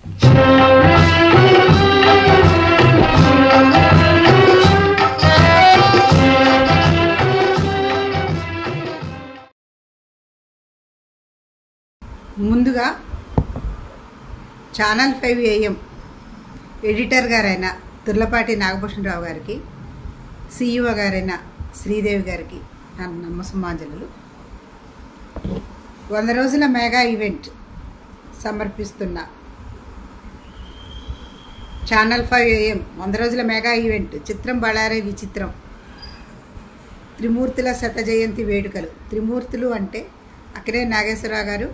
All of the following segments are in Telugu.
ముందుగా ఛానల్ 5 AM ఎడిటర్ గారైన తుర్లపాటి నాగభూషణరావు గారికి, CEO గారైన శ్రీదేవి గారికి నా నమస్సుమాంజలు. 100 రోజుల మెగా ఈవెంట్ సమర్పిస్తున్న ఛానల్ 5 AM 100 రోజుల మెగా ఈవెంట్ చిత్రం బళారే విచిత్రం త్రిమూర్తుల శత జయంతి వేడుకలు. త్రిమూర్తులు అంటే అక్కినేని నాగేశ్వరరావు గారు,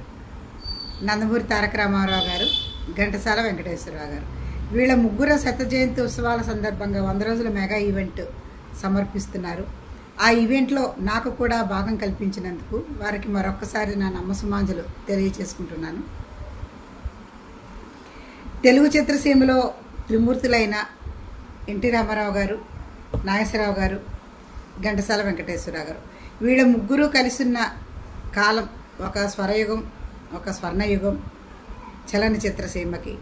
నందమూరి తారక రామారావు గారు, ఘంటసాల వెంకటేశ్వరరావు గారు. వీళ్ళ ముగ్గురు శత జయంతి ఉత్సవాల సందర్భంగా 100 రోజుల మెగా ఈవెంట్ సమర్పిస్తున్నారు. ఆ ఈవెంట్లో నాకు కూడా భాగం కల్పించినందుకు వారికి మరొక్కసారి నా నమస్సుమాంజలు తెలియచేసుకుంటున్నాను. తెలుగు చిత్రసీమలో త్రిమూర్తులైన ఎన్టీ రామారావు గారు, నాగేశ్వరరావు గారు, ఘంటసాల వెంకటేశ్వరరావు గారు, వీళ్ళ ముగ్గురు కలిసిన కాలం ఒక స్వరయుగం, ఒక స్వర్ణయుగం చలనచిత్ర సీమకి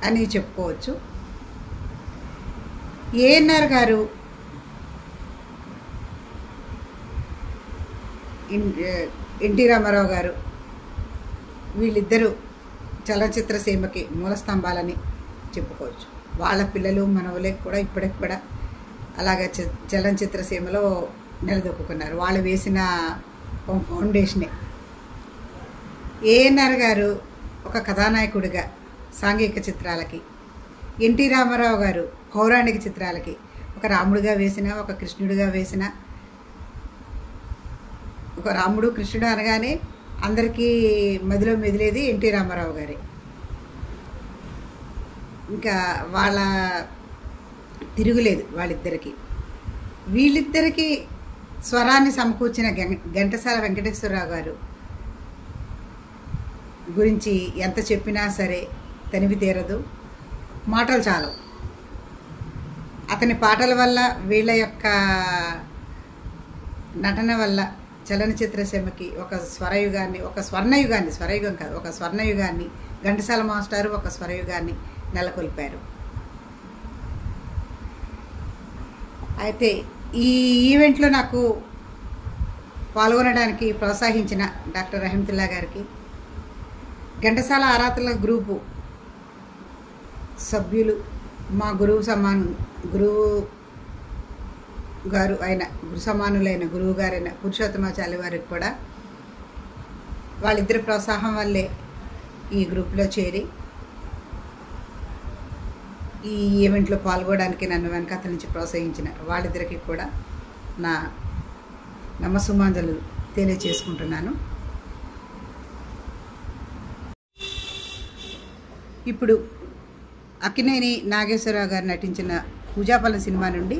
అని చెప్పుకోవచ్చు. ఏఎన్ఆర్ గారు ఎన్టీ రామారావు గారు వీళ్ళిద్దరూ చలనచిత్ర సీమకి మూల స్తంభాలని చెప్పుకోవచ్చు. వాళ్ళ పిల్లలు మనవలే కూడా ఇప్పటికి కూడా అలాగే చలనచిత్ర సీమలో నిలదొక్కున్నారు. వాళ్ళు వేసిన ఫౌండేషనే. ఏఎన్ఆర్ గారు ఒక కథానాయకుడిగా సాంఘిక చిత్రాలకి, ఎన్టీ రామారావు గారు పౌరాణిక చిత్రాలకి ఒక రాముడిగా వేసిన, ఒక కృష్ణుడిగా వేసిన, ఒక రాముడు కృష్ణుడు అనగానే అందరికీ మదిలో మెదిలేది ఎన్టీ రామారావు గారే. ఇంకా వాళ్ళ తిరుగులేదు వాళ్ళిద్దరికీ. వీళ్ళిద్దరికీ స్వరాన్ని సమకూర్చిన ఘంటసాల వెంకటేశ్వరరావు గారు గురించి ఎంత చెప్పినా సరే తనివి తీరదు, మాటలు చాలు. అతని పాటల వల్ల, వీళ్ళ యొక్క నటన వల్ల చలనచిత్ర సీమకి ఒక స్వరయుగాన్ని, ఒక స్వర్ణయుగాన్ని, స్వరయుగం కాదు, ఒక స్వర్ణయుగాన్ని, ఘంటసాల మాస్టారు ఒక స్వరయుగాన్ని నెలకొల్పారు. అయితే ఈ ఈవెంట్లో నాకు పాల్గొనడానికి ప్రోత్సహించిన డాక్టర్ రహమతుల్లా గారికి, ఘంటసాల ఆరాధనల గ్రూపు సభ్యులు, మా గురువు గారు అయిన గురు సమానులైన గురువు గారైన పురుషోత్తమాచార్య వారికి కూడా వాళ్ళిద్దరి ప్రోత్సాహం వల్లే ఈ గ్రూప్లో చేరి ఈ ఈవెంట్లో పాల్గొనడానికి నన్ను వెనకాతల నుంచి ప్రోత్సహించిన వాళ్ళిద్దరికి కూడా నా నమస్సుమాంజలు తెలియచేసుకుంటున్నాను. ఇప్పుడు అక్కినేని నాగేశ్వరరావు గారు నటించిన పూజాపల్లి సినిమా నుండి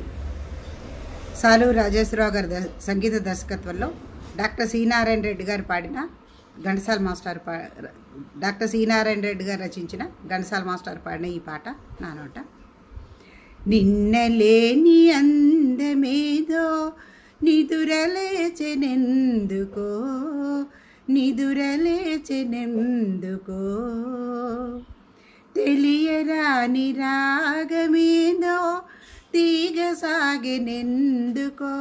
సాలూరు రాజేశ్వరరావు గారి సంగీత దర్శకత్వంలో డాక్టర్ సి నారాయణ రెడ్డి గారు పాడిన, Ghantasala master doctor C Narayana Reddy garu రచించిన, ఘంటసాల మాస్టర్ పాడిన ఈ పాట నా నోట. నిన్నలేని అందమేదో నిదురలేచెనెందుకో, నిదురలేచెనెందుకో, తెలియరాని రాగమేదో తీగ సాగెనెందుకో,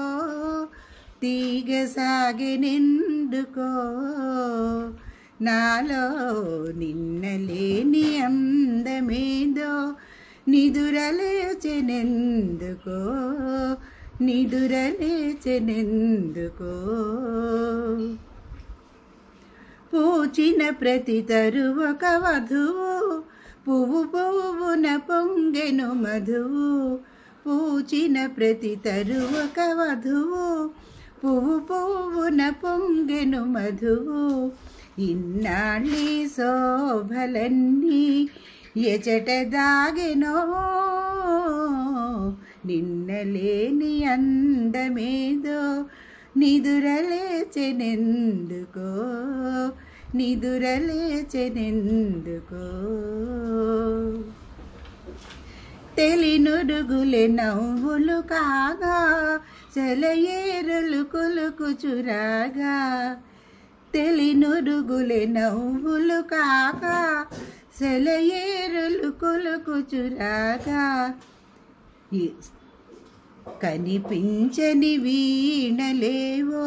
తీగ సాగెనెందుకో, నాలో నిన్నలేని అందమేదో నిదురలేచెనెందుకో, నిదురలేచెనెందుకో, పూచిన ప్రతి తరువొక వధువు, పువ్వు పువ్వున పొంగెను మధువు, పూచిన ప్రతి తరువొక వధువు, పువ్వు పువ్వున పొంగెను మధువు, ఇన్నాళ్ళి శోభలన్నీ ఎచట దాగెనో, నిన్నలేని అందమేదో నిదురలేచెనెందుకో, నిదురలేచెనెందుకో, తెలినురుగులే నవ్వులు కాగా సెలయేరులు కులుకుచురాగా, తెలినురుగులే నవ్వులు కాగా సెలయేరులు కొలుకుచురాగా కనిపించని వీణలేవో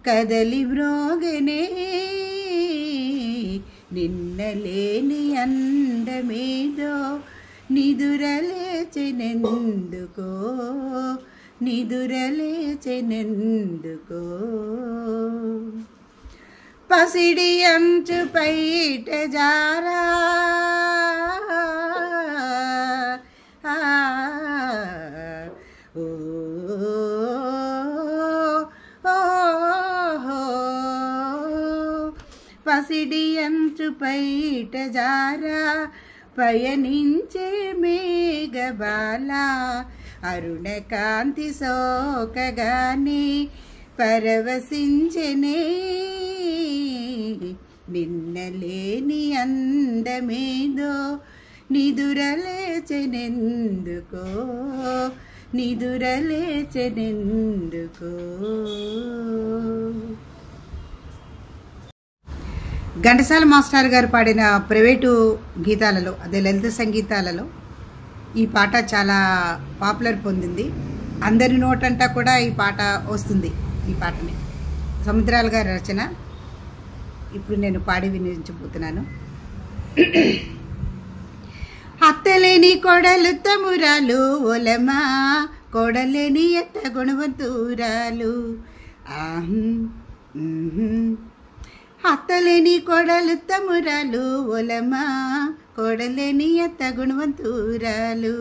కదలి మ్రోగనే నిన్నలేని అందమేదో నిదురలేచెనెందుకో నిదురలేచెనెందుకో పసిడి అంచు పైట జారా పసిడి అంచు పైట జారా పయనించే మేఘబాల అరుణ కాంతి సోకగానే పరవశించెనే నిన్నలేని అందమేదో నిదురలేచెనెందుకో నిదురలేచెనెందుకో. ఘంటసాల మాస్టర్ గారు పాడిన ప్రైవేటు గీతాలలో, అదే లలిత సంగీతాలలో ఈ పాట చాలా పాపులర్ పొందింది. అందరి నోటంటా కూడా ఈ పాట వస్తుంది. ఈ పాటని సముద్రాల గారి రచన. ఇప్పుడు నేను పాడి వినిపించబోతున్నాను. అత్తలేని కొడలు తమురాలు ఒలమా కొడలేని ఎత్త గుణవంతురాలు అత్తలేని కొడలు తమురాలు ఒలమా కొడలేని ఎత్త గుణవంతురాలు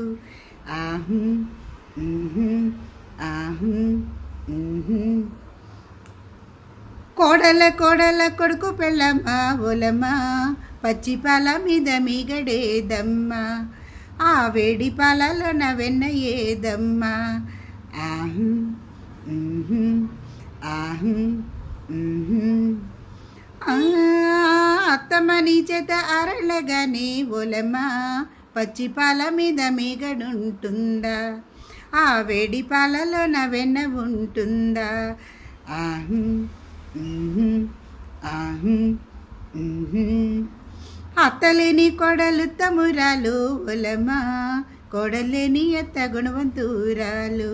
కోడల కోడల కొడుకు పెళ్ళమ్మా ఒలమా పచ్చి పాల మీద మిగడేదమ్మా ఆ వేడి పాలలో నా వెన్న ఏదమ్మా అత్తమ్మని చేత అరళగానే ఒలమా పచ్చి పాల మీద మిగడుంటుందా ఆ వేడి పాలలో నా వెన్న ఉంటుందా అత్తలేని కొడలు తమురాలు ఒలమా కొడలేని ఎత్త గుణవంతురాలు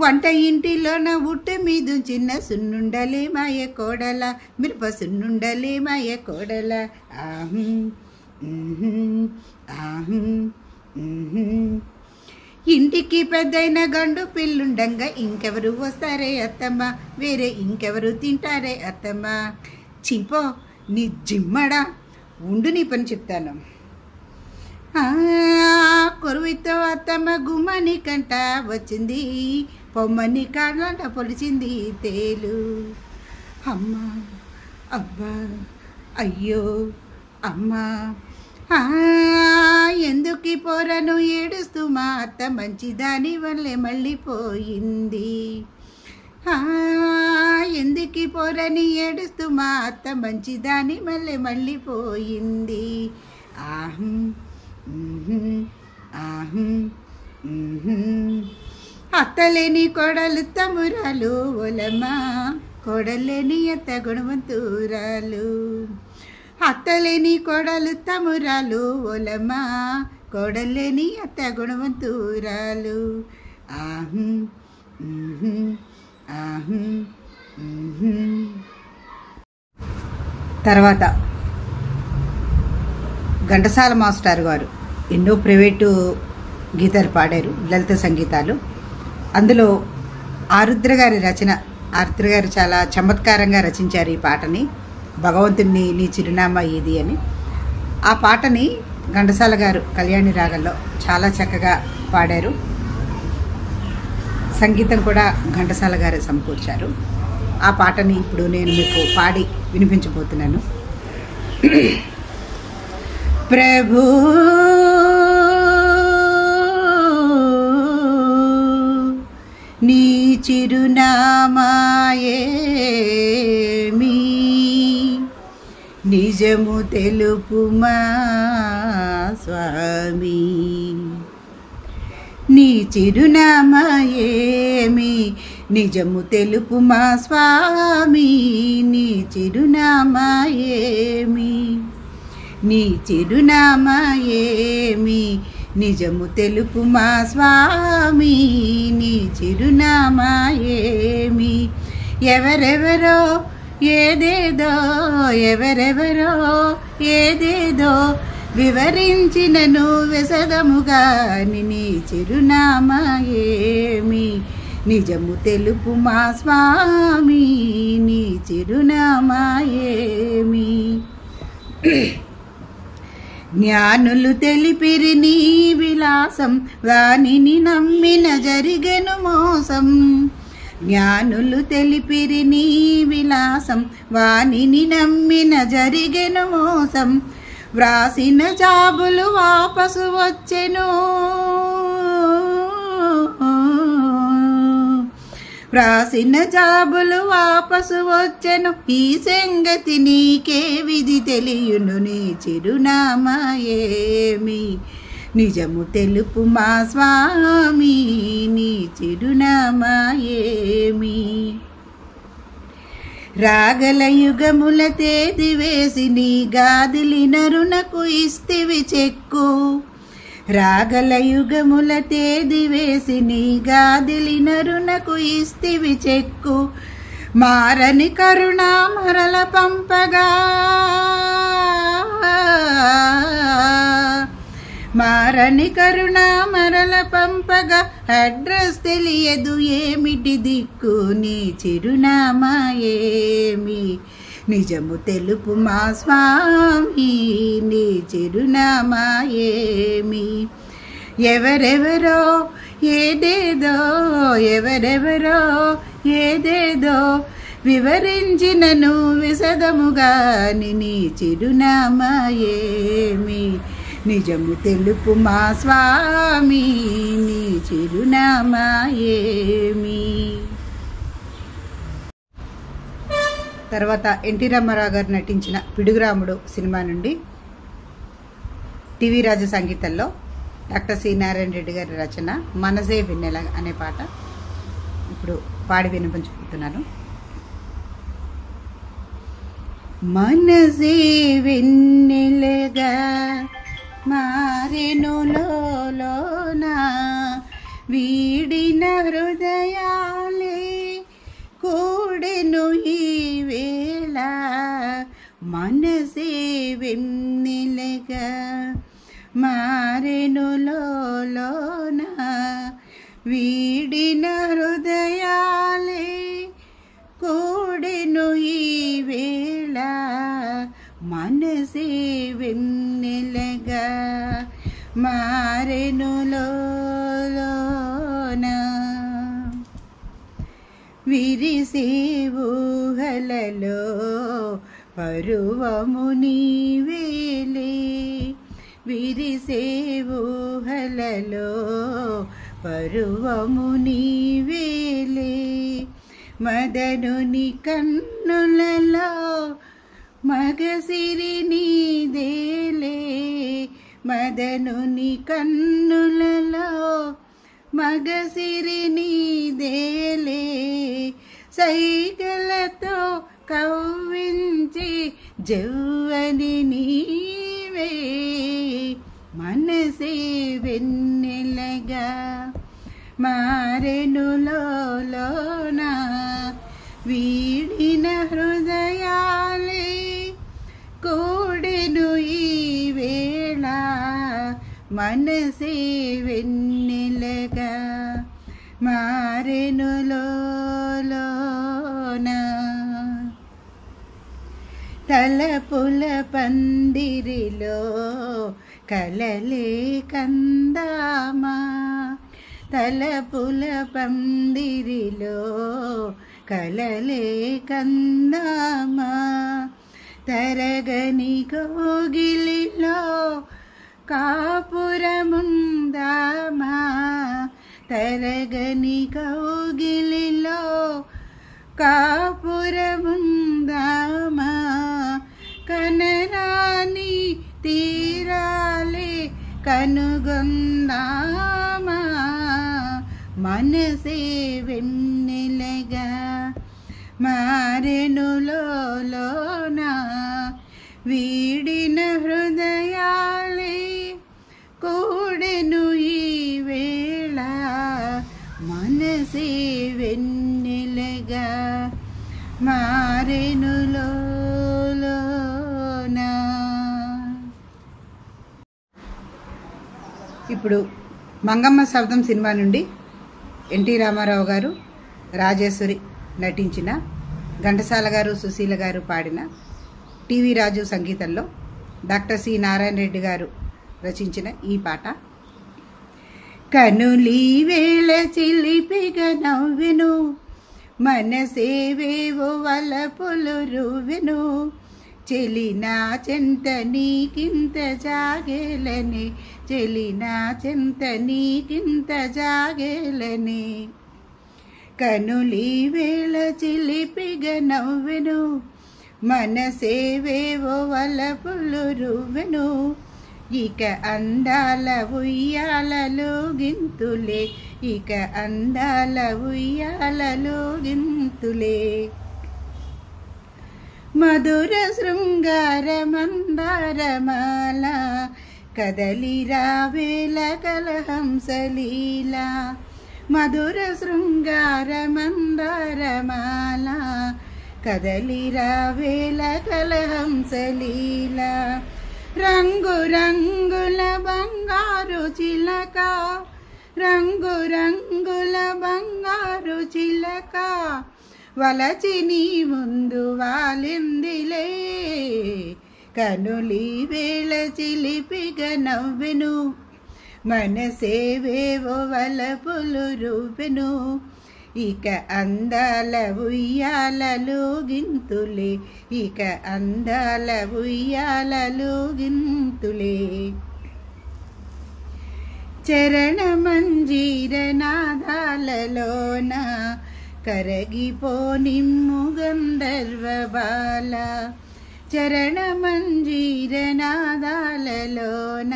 వంట ఇంటిలోన ఉట్ట మీద చిన్న సున్నుండలే మాయ కోడల మిరప సున్నుండలే మాయ కోడల ఇంటికి పెద్దయిన గండు పిల్లుండంగా ఇంకెవరు వస్తారే అత్తమ్మ వేరే ఇంకెవరు తింటారే అత్తమ్మ చీపో నీ జిమ్మడా ఉండు నీ పని చెప్తాను కొరువితో అత్తమ్మ గుమ్మని కంట వచ్చింది పొమ్మని కాళ్ళంట పొలిచింది తేలు అమ్మా అబ్బా అయ్యో అమ్మా ఎందుకు పోరను ఏడుస్తూ మా అత్త మంచిదాని వల్లే మళ్ళీ పోయింది ఎందుకు పోరని ఏడుస్తూ మా అత్త మంచిదాని వల్లే మళ్ళీ పోయింది అత్తలేని కొడలు తమురాలు ఒలమా కొడలేని ఎత్త గుణవంతురాలు అత్తలేని కొడలు తమురాలు ఒలమా కొడలేని అత్త గుణవంతురాలు తర్వాత ఘంటసాల మాస్టర్ గారు ఎన్నో ప్రైవేటు గీతాలు పాడారు, లలిత సంగీతాలు. అందులో ఆరుద్ర గారి రచన, ఆరుద్ర గారు చాలా చమత్కారంగా రచించారు ఈ పాటని. భగవంతుని నీ చిరునామా ఇది అని. ఆ పాటని ఘంటసాల గారు కళ్యాణి రాగంలో చాలా చక్కగా పాడారు. సంగీతం కూడా ఘంటసాల గారు సమకూర్చారు. ఆ పాటని ఇప్పుడు నేను మీకు పాడి వినిపించబోతున్నాను. ప్రభు నీ చిరునామాయేమి నిజము తెలుపుమా స్వామి నీ చిరునామాయేమి నిజము తెలుపు మా స్వామి నీ చిరునామా ఏమి, నీ చిరునామా ఏమి, నిజము తెలుపు మా స్వామి నీ చిరునామా ఏమి. ఎవరెవరో ఏదేదో, ఎవరెవరో ఏదేదో వివరించినను విశదముగా నీ చిరునామా ఏమి, నిజము తెలుపు మా స్వామి నీ చిరునామా ఏమి. జ్ఞానులు తెలిపిరి నీ విలాసం, వానిని నమ్మిన జరిగెను మోసం. జ్ఞానులు తెలిపిరి నీ విలాసం, వానిని నమ్మిన జరిగెను మోసం. వ్రాసిన జాబులు వాపసు వచ్చెను, వ్రాసిన జాబులు వాపసు వచ్చెను. ఈ సంగతి నీకే విధి తెలియును, నీ చిరునామా ఏమి, నిజము తెలుపు మా స్వామి నీ చిరునామా ఏమి. రాగల యుగముల తేది వేసి నీ గాదిలి నరునకు ఇస్తివి చెక్కు, రాగల యుగముల తేది వేసి నీ గాదిలి నరునకు ఇస్తివి చెక్కు. మారని కరుణా మరల పంపగా, మారని కరుణా మరల పంపగా. అడ్రస్ తెలియదు ఏమిటి దిక్కు, నీ చిరునామా ఏమి, నిజము తెలుపు మా స్వామి నీ చిరునామా ఏమి. ఎవరెవరో ఏదేదో, ఎవరెవరో ఏదేదో వివరించినను విశదముగా నీ చిరునామా ఏమి, నిజము తెలుపు మా స్వామి నీ చిరునామా ఏమి. తర్వాత ఎన్టీ రామారావు గారు నటించిన పిడుగురాముడు సినిమా నుండి టీవీ రాజు సంగీతంలో డాక్టర్ సి నారాయణ రెడ్డి గారి రచన మనసే వెన్నెల అనే పాట ఇప్పుడు పాడి వినిపించుకుంటున్నాను. మనసే వెన్నెలగా మారెను లోలోన, వీడిన హృదయాలే కూడెను ఈ వేళ. మనసే వెన్నెలగా మారెను లోలోన, వీడిన హృదయాలే కూడెను ఈ వేళ. మనసే వెన్నెలగా మారెను లోలోన, విరిసే ఊహలలో పరువము నీవేలే, విరిసే ఊహలలో పరువము నీవేలే. మదనుని కన్నులలో మగసిరి నీదేలే, మదనుని కన్నులలో మగసిరి నీదేలే. సైగలతో కవ్వించి జవ్వని నీవే, మనసే వెన్నెలగా మారెను లోలోన, వీడిన హృదయాలే కూడెను ఈ వేళ. మనసే వెన్నెలగా మారెను లోలోన. తలపుల పందిరిలో కలలే కందామా, తలపుల పందిరిలో కలలే కందామా. తరగని కోగిలిలో కాపురముందామా, తరగని కౌగిలిలో కాపురముందామా. కనరాని తీరాలే కనుగొందామా, మనసే వెన్నెలగా మారెను లోలోన వీడిన హృదయాలే కూడెను ఈ వేళ మనసే వెన్నెలగా మారెను లోలోన. ఇప్పుడు మంగమ్మ శబ్దం సినిమా నుండి ఎన్టీ రామారావు గారు, రాజేశ్వరి నటించిన, ఘంటసాల గారు, సుశీల గారు పాడిన, టీవీ రాజు సంగీతంలో డాక్టర్ సి నారాయణ రెడ్డి గారు రచించిన ఈ పాట. కనులీ వేళ చిలిపిగా నవ్వెను, మనసేవేవో వలపులు రువెను, చెలినా చెంత నీకింత జాగేలని, చెలినా చెంత నీకింత జాగేలని. కనులీ వేళ చిలిపిగా నవ్వెను, మనసేవేవో వలపులు రువెను, ఇక అందాల ఉయ్యాలలో గింతులే, ఇక అందాల ఉయ్యాలలో గింతులే. మధుర శృంగార మందారమాల కదలిరా వేళ కలహంసలీల, మధుర శృంగార మందారమాల కదలిరా వేళ కలహంసలీల. రంగు రంగుల బంగారు చిలక, రంగు రంగుల బంగారు చిలక వలచి నీ ముందు వాలిందిలే. కనులీ వేళ చిలిపిగా నవ్వెను, మనసేవేవో వలపులు రువెను, ఇక అందాల ఉయ్యాలలో గింతులే, ఇక అందాల ఉయ్యాలలో గింతులే. చరణ మంజీర నాదాలలోన కరగిపోనిమ్ము గంధర్వ బాల, చరణ మంజీర నాదాలలోన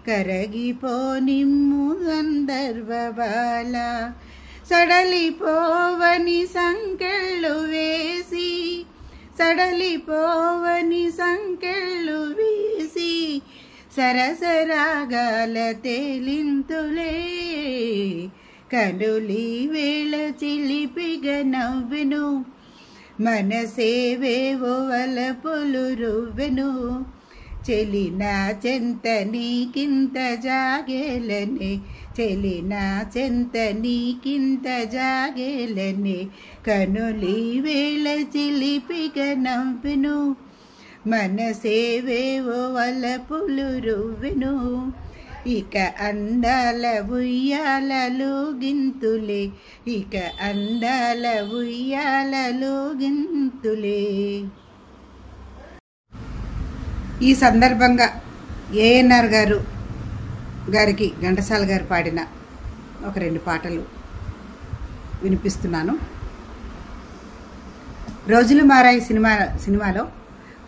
కరగిపోనిమ్ము గంధర్వ బాల. సడలిపోవని సంకెళ్ళు వేసి, సడలిపోవని సంకెళ్ళు వేసి సరసరాగాల తేలింతులే. కనులీ వేళ చిలిపిగా నవ్వెను, మనసేవేవో వలపులు రువెను, చెలినా చెంత నీకింత జాగేలని, చెలినా చెంత నీకింత జాగేలని. కనులీ వేళ చిలిపిగా నవ్వెను, మనసేవేవో వలపులు రువెను, ఇక అందాల ఉయ్యాలలో గింతులే, ఇక అందాల ఉయ్యాలలో గింతులే. ఈ సందర్భంగా ఏఎన్ఆర్ గారికి ఘంటసాల గారు పాడిన ఒక 2 పాటలు వినిపిస్తున్నాను. రోజులు మారాయి సినిమాలో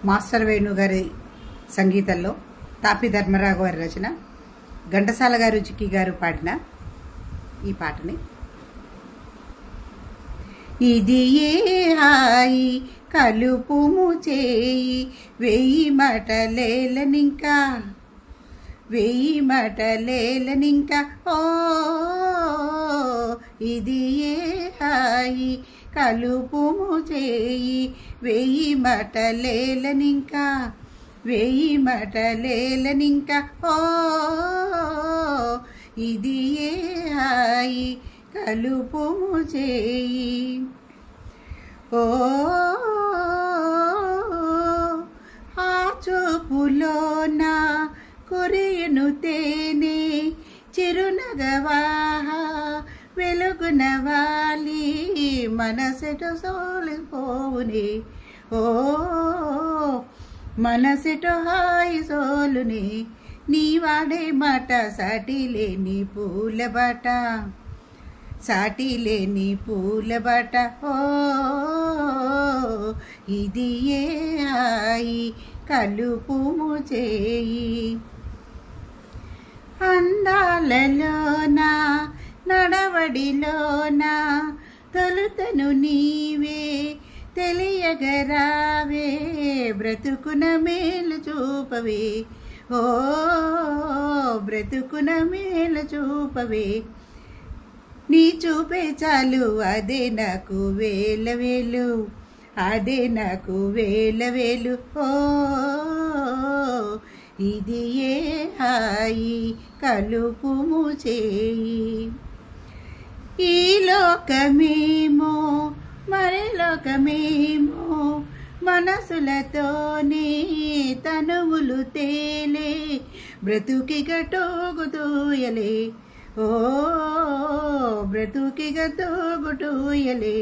మాస్టర్ వేణు గారి సంగీతంలో, తాపి ధర్మరావు గారి రచన, ఘంటసాల గారు, చిక్కి గారు పాడిన ఈ పాటని. ఇది ఏ హాయి కలుపుము చేయి, 1000 మటలేలనింకా, 1000 మటలేలనింకా, ఓ ఇది ఏ హాయి కలుపుము చేయి, 1000 మటలేలనింకా, 1000 మటలేలనింకా, ఓ ఇది ఏ హాయి కలుపుము చేయి. ఓ ఆ చూపులోన కురియను తేనె, చిరునగవాహ వెలుగున వాలి, మనసెటు సోలిపోవునే, ఓ మనసెటు హాయి సోలునే, నీ వాడే మాట సాటిలేని పూల బాట, సాటిలేని పూల బాట, ఓ ఇది ఏ హాయి కలుపుము చేయి. అందాలలోన నడవడిలోన తొలుతను నీవే తెలియగరావే బ్రతుకున మేలు చూపవే ఓ బ్రతుకున మేలు చూపవే నీ చూపే చాలు అదే నాకు వేల వేలు అదే నాకు వేల వేలు ఓ ఇది ఏ హాయి కలుపుము చేయి ఈ లోకమేమో మరి లోకమేమో మనసులతోనే తనువులు తేలే బ్రతుకిగ టోగుతూయలే ఓ బ్రతుకిగ తోగుటూయలే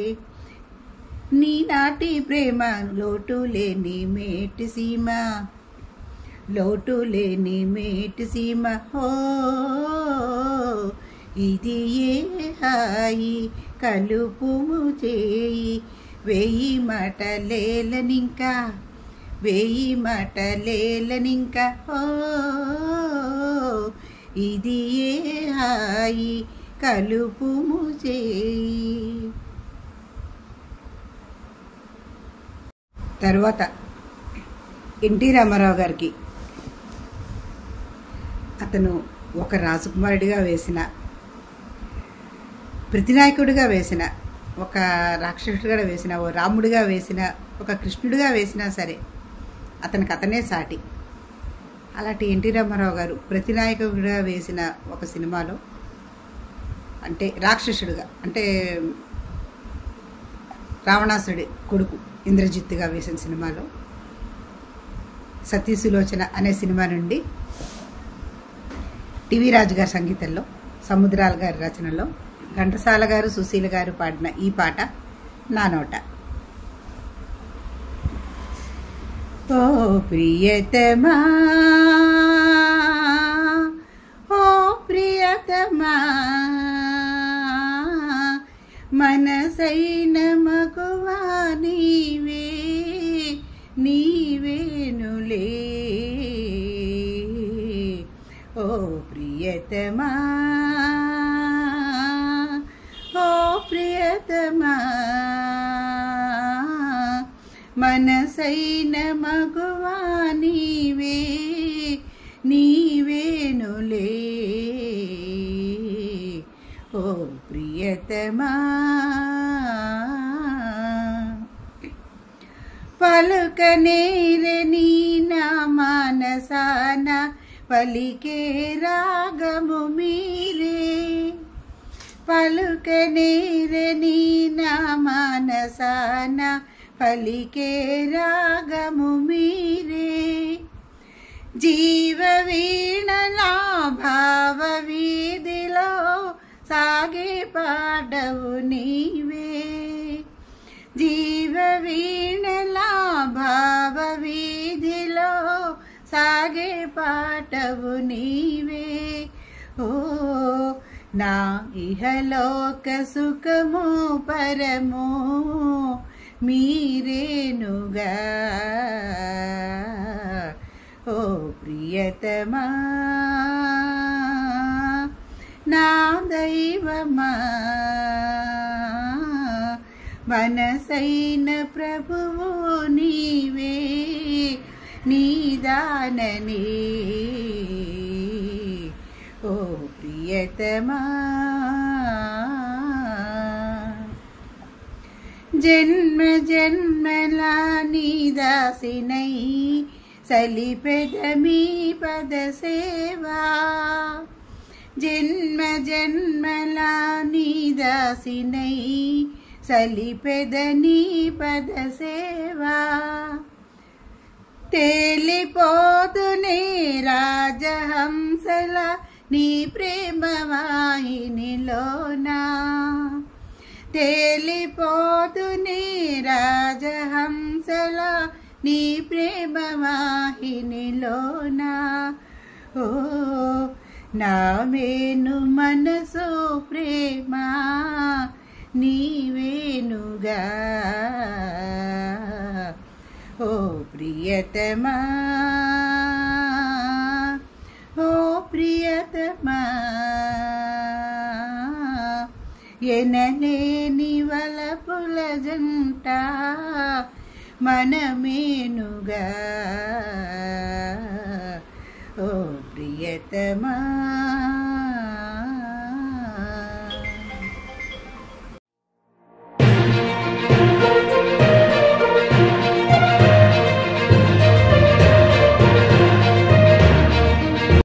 నీ నాటి ప్రేమ లోటు లేని మేటి సీమ లోటు లేని మేటి సీమ ఓ ఇది ఏ హాయి కలుపుము చేయి వేయి మాటలేలనింకా వేయి మాటలేలనింకా ఓ ఇది ఏ హాయి కలుపుము చేయి. తర్వాత ఎన్టీ రామారావు గారికి అతను ఒక రాజకుమారుడిగా వేసిన, ప్రతినాయకుడిగా వేసిన, ఒక రాక్షసుడిగా వేసిన, ఓ రాముడిగా వేసిన, ఒక కృష్ణుడిగా వేసినా సరే అతనికి అతనే సాటి. అలాంటి ఎన్టీ రామారావు గారు ప్రతినాయకుడిగా వేసిన ఒక సినిమాలో, అంటే రాక్షసుడిగా, అంటే రావణాసుడి కొడుకు ఇంద్రజిత్తుగా వేసిన సినిమాలో సతీ సులోచన అనే సినిమా నుండి టీవీ రాజు గారి సంగీతంలో, సముద్రాల గారి రచనలో ఘంటసాల గారు సుశీల గారు పాడిన ఈ పాట నా నోట. ఓ ప్రియతమా ఓ ప్రియతమా మనసైన మగువా నీవే నీవేనులే ఓ ప్రియతమా ఓ ప్రియతమా మనసైన మగువా నీవే నీవేనులే ఓ ప్రియతమా పలుకనేరని నా మానసాన పలికే రాగము మీరే పలుకనేరని నా మానసాన పలికే రాగము మీరే జీవ వీణలా భావ వీధిలో సాగే పాడవు నీవే జీవ వీణలా భావ వీధిలో సాగే పాటవు నీవే ఓ నా ఇహలోక సుఖము పరము మీరేనుగా ఓ ప్రియతమా నా దైవమా మనసైన ప్రభువు నీవే నీదాననే ఓ ప్రియతమా జన్మ జన్మలా నీదాసినై సలిపెదమీ పద సేవా జన్మ జన్మలా నీదాసినై సలిపెదని పద సేవా తేలిపోతునే రాజహంసల నీ ప్రేమ వాహినిలోనా తేలిపోతునే రాజహంసల నీ ప్రేమ వాహినిలోనా ఓ నా మేను మనసు ప్రేమ నీవేనుగా ఓ ప్రియతమా ఓ ప్రియతమా ఎనలేని వలపుల జంట మనమేనుగా ఓ ప్రియతమా